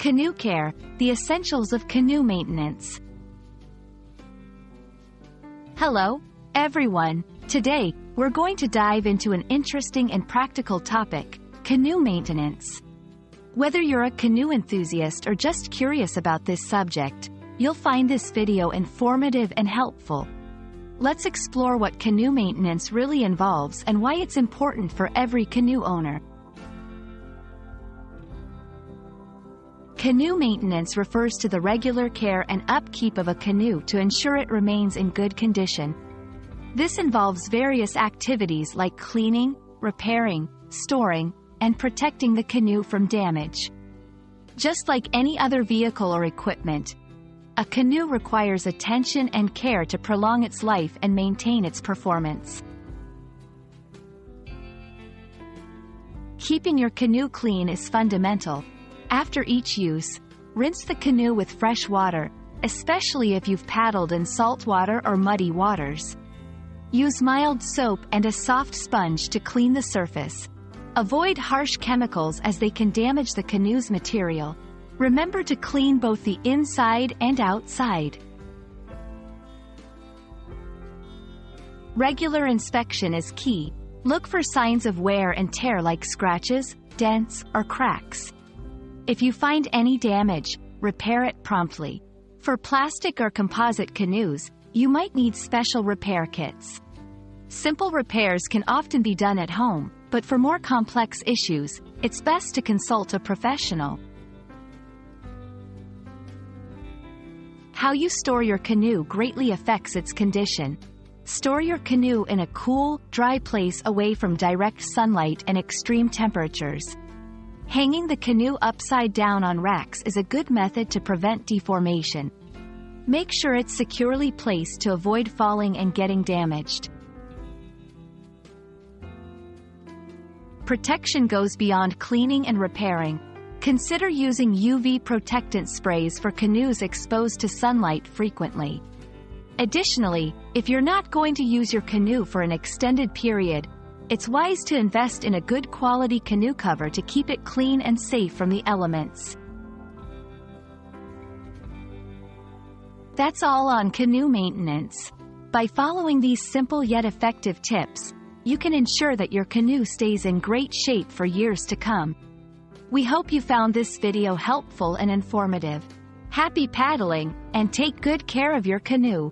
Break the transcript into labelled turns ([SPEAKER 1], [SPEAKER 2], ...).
[SPEAKER 1] Canoe Care, the essentials of canoe maintenance. Hello, everyone. Today, we're going to dive into an interesting and practical topic, canoe maintenance. Whether you're a canoe enthusiast or just curious about this subject, you'll find this video informative and helpful. Let's explore what canoe maintenance really involves and why it's important for every canoe owner. Canoe maintenance refers to the regular care and upkeep of a canoe to ensure it remains in good condition. This involves various activities like cleaning, repairing, storing, and protecting the canoe from damage. Just like any other vehicle or equipment, a canoe requires attention and care to prolong its life and maintain its performance. Keeping your canoe clean is fundamental. After each use, rinse the canoe with fresh water, especially if you've paddled in salt water or muddy waters. Use mild soap and a soft sponge to clean the surface. Avoid harsh chemicals as they can damage the canoe's material. Remember to clean both the inside and outside. Regular inspection is key. Look for signs of wear and tear like scratches, dents, or cracks. If you find any damage, repair it promptly. For plastic or composite canoes, you might need special repair kits. Simple repairs can often be done at home, but for more complex issues, it's best to consult a professional. How you store your canoe greatly affects its condition. Store your canoe in a cool, dry place away from direct sunlight and extreme temperatures. Hanging the canoe upside down on racks is a good method to prevent deformation. Make sure it's securely placed to avoid falling and getting damaged. Protection goes beyond cleaning and repairing. Consider using UV protectant sprays for canoes exposed to sunlight frequently. Additionally, if you're not going to use your canoe for an extended period, it's wise to invest in a good quality canoe cover to keep it clean and safe from the elements. That's all on canoe maintenance. By following these simple yet effective tips, you can ensure that your canoe stays in great shape for years to come. We hope you found this video helpful and informative. Happy paddling, and take good care of your canoe.